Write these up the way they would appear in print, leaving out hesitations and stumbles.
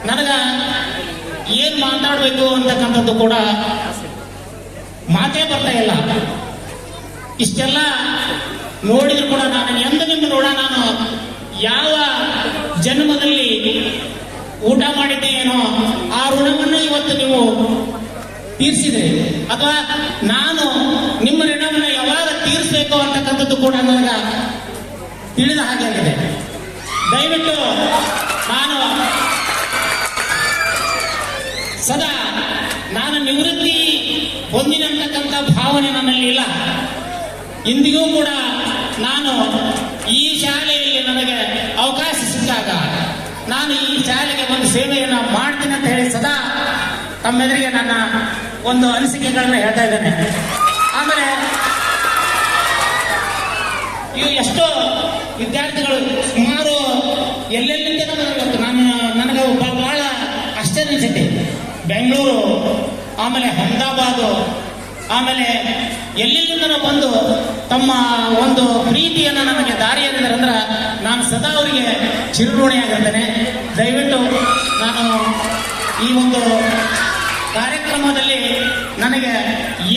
ನನಗ ಏನ್ ಮಾತಾಡಬೇಕು ಅಂತಕ್ಕಂಥದ್ದು ಕೂಡ ಮಾತೇ ಬರ್ತಾ ಇಲ್ಲ. ಇಷ್ಟೆಲ್ಲ ನೋಡಿದ್ರು ಕೂಡ ನಾನು ಎಂದ ನಿಮ್ಮ ನೋಡ ನಾನು ಯಾವ ಜನ್ಮದಲ್ಲಿ ಊಟ ಮಾಡಿದ್ದೆ ಏನೋ ಆ ಋಣವನ್ನು ಇವತ್ತು ನೀವು ತೀರಿಸಿದ್ರಿ, ಅಥವಾ ನಾನು ನಿಮ್ಮ ಋಣವನ್ನು ಯಾವಾಗ ತೀರಿಸಬೇಕು ಅಂತಕ್ಕಂಥದ್ದು ಕೂಡ ನನಗ ತಿಳಿದ ಹಾಗೆ ಆಗಿದೆ. ದಯವಿಟ್ಟು ನಾನು ಸದಾ ನಾನು ನಿವೃತ್ತಿ ಹೊಂದಿನಂತಕ್ಕಂಥ ಭಾವನೆ ನನ್ನಲ್ಲಿ ಇಲ್ಲ. ಇಂದಿಗೂ ಕೂಡ ನಾನು ಈ ಶಾಲೆಯಲ್ಲಿ ನನಗೆ ಅವಕಾಶ ಸಿಕ್ಕಾಗ ನಾನು ಈ ಶಾಲೆಗೆ ಒಂದು ಸೇವೆಯನ್ನು ಮಾಡ್ತೀನಿ ಅಂತ ಹೇಳಿ ಸದಾ ತಮ್ಮೆದುರಿಗೆ ನನ್ನ ಒಂದು ಅನಿಸಿಕೆಗಳನ್ನ ಹೇಳ್ತಾ ಇದ್ದೇನೆ. ಆಮೇಲೆ ಇವು ಎಷ್ಟೋ ವಿದ್ಯಾರ್ಥಿಗಳು ಸುಮಾರು ಎಲ್ಲೆಲ್ಲಿಂದ ನನಗೆ ಬಹಳ ಆಶ್ಚರ್ಯ ಅನಿಸುತ್ತೆ. ಬೆಂಗಳೂರು, ಆಮೇಲೆ ಅಹಮದಾಬಾದು, ಆಮೇಲೆ ಎಲ್ಲೆಲ್ಲಿಂದ ಬಂದು ತಮ್ಮ ಒಂದು ಪ್ರೀತಿಯನ್ನು ನನಗೆ ದಾರಿ ಎರೆದರಂದ್ರೆ ನಾನು ಸದಾ ಅವರಿಗೆ ಚಿರಋಣಿಯಾಗಿರ್ತೇನೆ. ದಯವಿಟ್ಟು ನಾನು ಈ ಒಂದು ಕಾರ್ಯಕ್ರಮದಲ್ಲಿ ನನಗೆ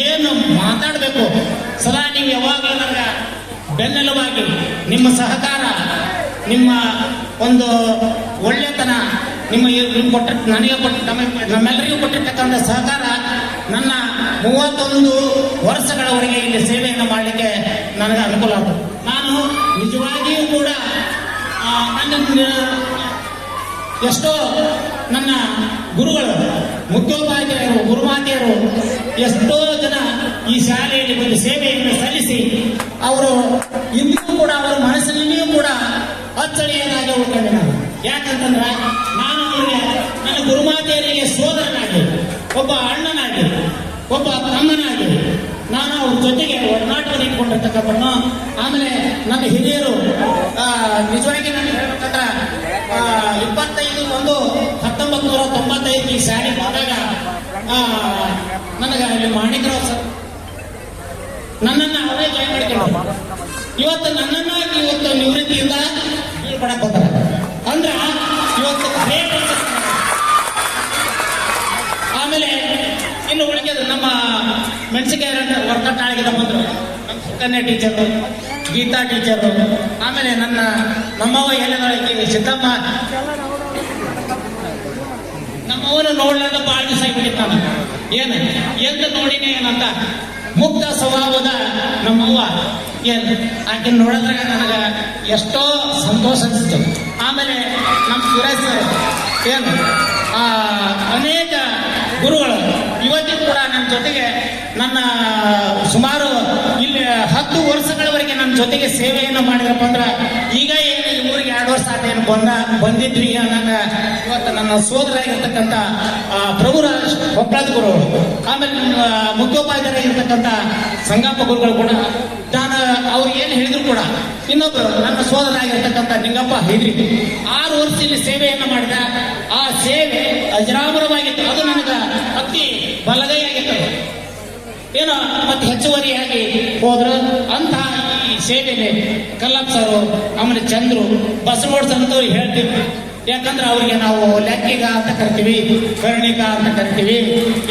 ಏನು ಮಾತಾಡಬೇಕು ಸದಾ ನೀವು ಯಾವಾಗಲೂ ನನಗೆ ಬೆನ್ನೆಲುವಾಗಿ ನಿಮ್ಮ ಸಹಕಾರ, ನಿಮ್ಮ ಒಂದು ಒಳ್ಳೆತನ, ನನಗೆ ನಮ್ಮೆಲ್ಲರಿಗೂ ಕೊಟ್ಟಿರ್ತಕ್ಕಂಥ ಸಹಕಾರ ನನ್ನ 31 ವರ್ಷಗಳವರೆಗೆ ಇಲ್ಲಿ ಸೇವೆಯನ್ನು ಮಾಡಲಿಕ್ಕೆ ನನಗೆ ಅನುಕೂಲ ಆಯಿತು. ನಾನು ನಿಜವಾಗಿಯೂ ಕೂಡ ನನ್ನ ಎಷ್ಟೋ ನನ್ನ ಗುರುಗಳು, ಮುಖ್ಯೋಪಾಧ್ಯಾಯರು, ಗುರುಮಾತೆಯರು ಎಷ್ಟೋ ಜನ ಈ ಶಾಲೆಯಲ್ಲಿ ಒಂದು ಸೇವೆಯನ್ನು ಸಲ್ಲಿಸಿ ಅವರು ಇಂದಿಗೂ ಕೂಡ ಅವರ ಮನಸ್ಸಿನಲ್ಲಿಯೂ ಕೂಡ ಅಚ್ಚಳಿಯನಾಗಿ ಉಳ್ಕೊಂಡೆ. ನಾನು ಯಾಕಂತಂದ್ರೆ ನಾನು ಅವರಿಗೆ ನನ್ನ ಗುರುಮಾತೆಯರಿಗೆ ಸೋದರನಾಗಿ, ಒಬ್ಬ ಅಣ್ಣನಾಗಿ, ಒಬ್ಬ ತಮ್ಮನಾಗಿ ನಾನು ಅವ್ರ ಜೊತೆಗೆ ಒಡನಾಟವನ್ನು ಇಟ್ಕೊಂಡಿರ್ತಕ್ಕಂಥವನು. ಆಮೇಲೆ ನನ್ನ ಹಿರಿಯರು ನಿಜವಾಗಿ ನಾನು ಹೇಳ್ಬೇಕಂದ್ರೆ 25/1/1995 ಈ ಶಾಲೆ ಹೋದಾಗ ನನಗೆ ಅಲ್ಲಿ ಮಾಣಿಕರಾವ್ ಸರ್ ನನ್ನನ್ನು ಅವರೇ ಜಾಯ್ನ್ ಮಾಡಿಕೊಂಡು ಇವತ್ತು ನಿವೃತ್ತಿಯಿಂದ ಬೀಳ್ಪಡಕ್ಕೆ ಹೋಗ್ತಾರೆ ಅಂದ್ರೆ ಇವತ್ತು ಆಮೇಲೆ ಇನ್ನು ಉಳಿಕೆದು ನಮ್ಮ ಮೆಣಸಿನಕಾಯಿ ವರ್ಕಟ್ಟಾಳಿಗೆ ಬಂದರು. ನಮ್ಮ ಸುಕನ್ಯಾ ಟೀಚರು, ಗೀತಾ ಟೀಚರು, ಆಮೇಲೆ ನಮ್ಮವ್ವ ಎಲ್ಲದೊಳಗೆ ಸಿದ್ದಮ್ಮ, ನಮ್ಮವನು ನೋಡ್ಲಾರ್ದ ಭಾಳ ದಿವಸ ಆಗಿಬಿಟ್ಟಿತ್ತು. ನಾನು ಎಂದು ನೋಡಿನೇ ಏನಂತ ಮುಕ್ತ ಸ್ವಭಾವದ ನಮ್ಮವ್ವ ಆಕೆ ನೋಡಿದ್ರಾಗ ನನಗೆ ಎಷ್ಟೋ ಸಂತೋಷ ಅನಿಸ್ತು. ಆಮೇಲೆ ನಮ್ಮ ಸುರೇಶ್ ಏನು ಅನೇಕ ಗುರುಗಳು ಇವತ್ತಿಗೂ ಕೂಡ ನನ್ನ ಜೊತೆಗೆ ನನ್ನ ಸುಮಾರು ಇಲ್ಲಿ 10 ವರ್ಷಗಳವರೆಗೆ ನನ್ನ ಜೊತೆಗೆ ಸೇವೆಯನ್ನು ಮಾಡಿದ್ರಪ್ಪ ಅಂದ್ರೆ ಈಗ ಏನು ಈ ಊರಿಗೆ 2 ವರ್ಷ ಆದೇನು ಬಂದಿದ್ವಿ ನನ್ನ ಇವತ್ತು ನನ್ನ ಸೋದರಾಗಿರ್ತಕ್ಕಂಥ ಪ್ರಭುರಾಜ್ ಒಬ್ಬಳದ ಗುರುಗಳು, ಆಮೇಲೆ ಮುಖ್ಯೋಪಾಧ್ಯಾಯರಾಗಿರ್ತಕ್ಕಂಥ ಸಂಗಪ್ಪ ಗುರುಗಳು ಕೂಡ ನಾನು ಅವ್ರು ಏನು ಹೇಳಿದ್ರು ಕೂಡ ಇನ್ನೊಬ್ಬರು ನನ್ನ ಸೋದರಾಗಿರ್ತಕ್ಕಂಥ ನಿಂಗಪ್ಪ ಹಿದ್ರಿ 6 ವರ್ಷ ಇಲ್ಲಿ ಸೇವೆಯನ್ನು ಮಾಡಿದ. ಆ ಸೇವೆ ಅಜರಾಮರವಾಗಿತ್ತು. ಅದು ನನಗೆ ಅತಿ ಬಲಗೈ ಆಗಿತ್ತು. ಏನೋ ಮತ್ತೆ ಹೆಚ್ಚುವರಿಯಾಗಿ ಹೋದ್ರು ಅಂತ ಈ ಸೇವೆಗೆ ಕಲ್ಲಪ್ಪ ಸರು, ಆಮೇಲೆ ಚಂದ್ರು, ಬಸವೋಡ್ಸ್ ಅಂತವ್ರು ಹೇಳ್ತೀವಿ. ಯಾಕಂದ್ರೆ ಅವ್ರಿಗೆ ನಾವು ಲೆಕ್ಕಿಗ ಅಂತ ಕರಿತೀವಿ, ಕರ್ಣಿಕ ಅಂತ ಕರಿತೀವಿ,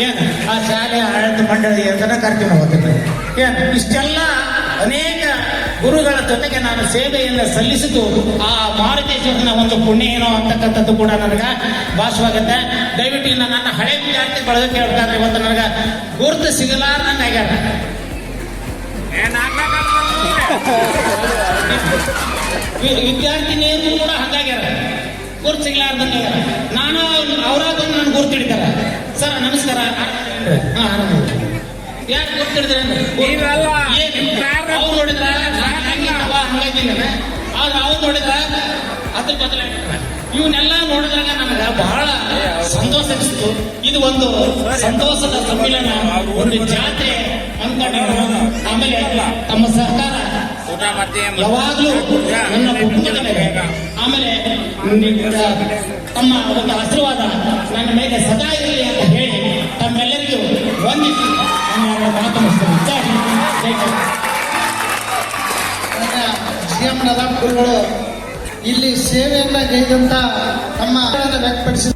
ಏನು ಆ ಶಾಲೆ ಆಡಳಿತ ಮಂಡಳಿ ಅಂತ ಕರಿತೀವಿ ನಾವು. ಏನು ಇಷ್ಟೆಲ್ಲ ಅನೇಕ ಗುರುಗಳ ಜೊತೆಗೆ ನಾನು ಸೇವೆಯನ್ನು ಸಲ್ಲಿಸಿದ್ದು ಆ ಮಾರುತೇಶ್ವರನ ಒಂದು ಪುಣ್ಯ ಏನೋ ಅಂತಕ್ಕಂಥದ್ದು ಕೂಡ ನನಗೆ ಭಾಷವಾಗುತ್ತೆ. ದಯವಿಟ್ಟು ಇನ್ನು ನನ್ನ ಹಳೆ ವಿದ್ಯಾರ್ಥಿ ಬಳಗ ಕೇಳ್ಬೇಕಾದ್ರೆ ಇವತ್ತು ನನಗೆ ಗುರುತು ಸಿಗಲಾರ್ದಂಗೆ ಆಗ್ಯಾರ. ವಿದ್ಯಾರ್ಥಿನಿಯರು ಕೂಡ ಹಂಗಾಗ್ಯಾರ, ಗುರುತು ಸಿಗಲಾರ್ದಂಗೆ ಆಗ್ಯಾರ. ನಾನು ಅವರಾಗ ಬಂದು ನಾನು ಗುರುತು ಹಿಡಿತಾರ. ಸರ್ ನಮಸ್ಕಾರ, ಆರಾಮ ಯಾಕೆ ಗೊತ್ತಿಡಿದ್ರೆ ಅವ್ರು ನೋಡಿದ್ರ ಹಂಗಾಗಿಲ್ಲ, ಆದ್ರೆ ಅವ್ರು ನೋಡಿದ್ರ ಅದ್ರ ಬದಲಾಗಿರ್ತಾರೆ. ಇವನ್ನೆಲ್ಲ ನೋಡಿದಾಗ ನನಗೆ ಬಹಳ ಸಂತೋಷ ಅನಿಸ್ತು. ಇದು ಒಂದು ಸಂತೋಷದ ಸಮ್ಮಿಲನ, ಒಂದು ಜಾತ್ರೆ ಅನ್ಕೊಂಡಿದ್ರು. ಆಮೇಲೆ ತಮ್ಮ ಸಹಕಾರ ಯಾವಾಗಲೂ ನನ್ನ ಕುಟುಂಬದ ಮೇಲೆ, ಆಮೇಲೆ ತಮ್ಮ ಒಂದು ಆಶೀರ್ವಾದ ನನ್ನ ಮೇಲೆ ಸದಾ ಇರಲಿ ಅಂತ ಹೇಳಿ ತಮ್ಮೆಲ್ಲರಿಗೂ ವಂದಿಸಿ ನನ್ನ ಮಾತು ಮುಗಿಸ್ತೇನೆ. ಶ್ರೀರಾಮ್ ಗುರುಗಳು ಇಲ್ಲಿ ಸೇವೆಯನ್ನ ಗೈದಂತ ತಮ್ಮ ವ್ಯಕ್ತಪಡಿಸಿ